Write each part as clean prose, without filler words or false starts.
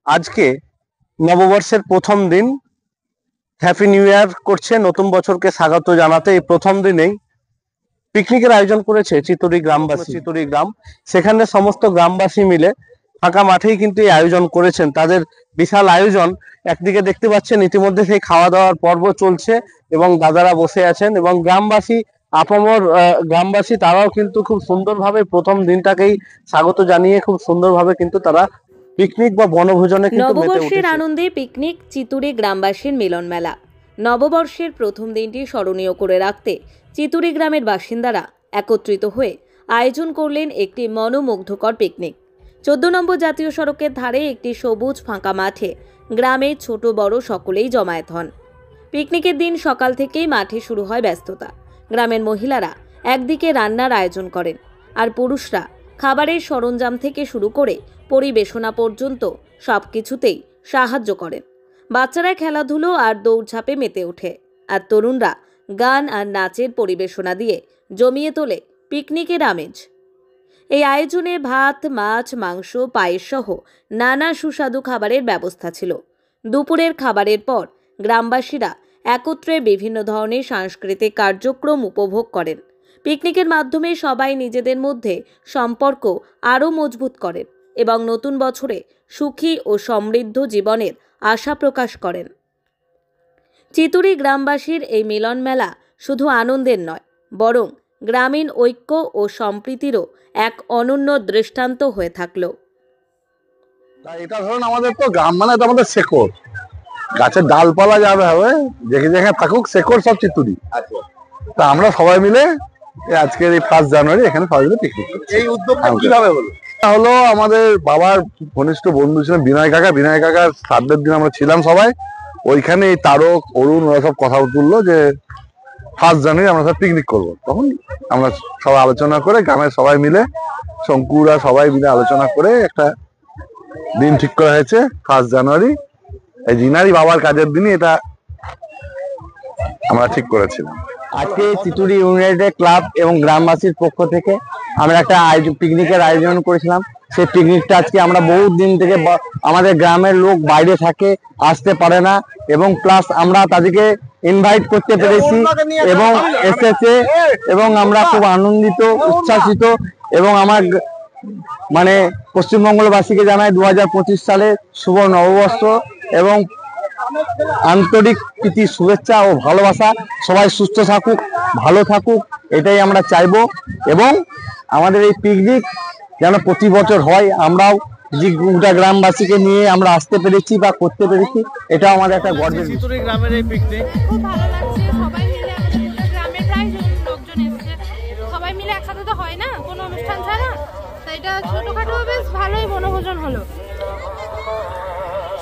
আজকে নববর্ষের প্রথম দিন, হ্যাপি নিউ ইয়ার করছে, নতুন বছরকে স্বাগত জানাতে এই প্রথম দিনেই পিকনিকের আয়োজন করেছে চিতুরি গ্রাম। সেখানে সমস্ত গ্রামবাসী মিলে ফাঁকা মাঠেই কিন্তু এই আয়োজন করেছেন। তাদের বিশাল আয়োজন, একদিকে দেখতে পাচ্ছেন ইতিমধ্যে সেই খাওয়া দাওয়ার পর্ব চলছে এবং দাদারা বসে আছেন এবং গ্রামবাসী আপামর গ্রামবাসী তারাও কিন্তু খুব সুন্দরভাবে প্রথম দিনটাকেই স্বাগত জানিয়ে খুব সুন্দরভাবে কিন্তু তারা পিকনিক বা বনভোজনে কিন্তু নববর্ষের আনন্দে পিকনিক চিতুরি গ্রামবাসীর মিলন মেলা। নববর্ষের প্রথম দিনটি স্মরণীয় করে রাখতে চিতুরি গ্রামের বাসিন্দারা একত্রিত হয়ে আয়োজন করলেন একটি মনোমুগ্ধকর পিকনিক। 14 নম্বর জাতীয় সড়কের ধারে একটি সবুজ ফাঁকা মাঠে গ্রামের ছোট বড় সকলেই জমায়েত হন। পিকনিকের দিন সকাল থেকেই মাঠে শুরু হয় ব্যস্ততা। গ্রামের মহিলারা একদিকে রান্নার আয়োজন করেন, আর পুরুষরা খাবারের সরঞ্জাম থেকে শুরু করে পরিবেশনা পর্যন্ত সবকিছুতেই সাহায্য করেন। বাচ্চারা খেলাধুলো আর দৌড়ঝাঁপে মেতে ওঠে, আর তরুণরা গান আর নাচের পরিবেশনা দিয়ে জমিয়ে তোলে পিকনিকের আমেজ। এই আয়োজনে ভাত, মাছ, মাংস, পায়েস সহ নানা সুস্বাদু খাবারের ব্যবস্থা ছিল। দুপুরের খাবারের পর গ্রামবাসীরা একত্রে বিভিন্ন ধরনের সাংস্কৃতিক কার্যক্রম উপভোগ করেন। পিকনিকের মাধ্যমে সবাই নিজেদের মধ্যে সম্পর্ক আরও মজবুত করেন এবং নতুন বছরে সুখী ও সমৃদ্ধ জীবনের আশা প্রকাশ করেন। চিতুরি গ্রামবাসীর এই মিলন মেলা শুধু আনন্দের নয়, বরং গ্রামীণ ঐক্য ও সম্প্রীতিরও এক অনন্য দৃষ্টান্ত হয়ে থাকলো। এটা ধরুন আমাদের তো গ্রাম মানে তো আমাদের শেকড়, গাছের ডালপালা যাবে হবে যেখানে থাকুক শেকড় সব চিতুরি। তা আমরা সবাই মিলে আজকের এই 1 জানুয়ারি এখানে সবাই মিলে পিকনিক করছি। এই উদ্যোগটা কিভাবে হলো আমাদের বাবার ঘনিষ্ঠ বন্ধু ছিলেন বিনয় কাকার শ্রাদ্ধের দিন আমরা ছিলাম সবাই ওইখানে। এই তারক, অরুণ ওরা সব কথা তুললো যে 1 জানুয়ারি আমরা সব পিকনিক করবো। তখন আমরা সবাই আলোচনা করে গ্রামের সবাই মিলে, শঙ্কুরা সবাই মিলে আলোচনা করে একটা দিন ঠিক করা হয়েছে 1 জানুয়ারি। এই জিনারি বাবার কাজের দিনই এটা আমরা ঠিক করেছিলাম। আজকে চিতুরি ইউনাইটেড ক্লাব এবং গ্রামবাসীর পক্ষ থেকে আমরা একটা পিকনিকের আয়োজন করেছিলাম। সেই পিকনিকটা আজকে আমরা বহু দিন থেকে, আমাদের গ্রামের লোক বাইরে থাকে, আসতে পারে না, এবং প্লাস আমরা তাদেরকে ইনভাইট করতে পেরেছি এবং এসেছে এবং আমরা খুব আনন্দিত, উচ্ছ্বাসিত। এবং আমার মানে পশ্চিমবঙ্গবাসীকে জানাই 2025 সালে শুভ নববর্ষ এবং আন্তরিক প্রীতি, শুভেচ্ছা ও ভালোবাসা। সবাই সুস্থ থাকুক, ভালো থাকুক, এটাই আমরা চাইবো। এবং আমাদের এই পিকনিক যেন প্রতি বছর হয়, আমরাও যে গোটা গ্রামবাসীকে নিয়ে আমরা আসতে পেরেছি বা করতে পেরেছি, এটাও আমাদের একটা গর্বের। চিতুরি গ্রামের এই পিকনিক খুব ভালো লাগছে। সবাই মিলে আমাদের গ্রামের প্রায় লোকজন এসেছে, সবাই মিলে একসাথে তো হয় না কোনো অনুষ্ঠান ছাড়া, তাই এটা ছোটখাটো বেশ ভালোই বনভোজন হলো।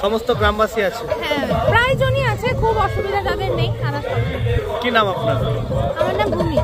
সমস্ত গ্রামবাসী আছে? হ্যাঁ, প্রায় জনই আছে, খুব অসুবিধা যাদের নেই। কি নাম আপনার? আমার নাম ভূমি।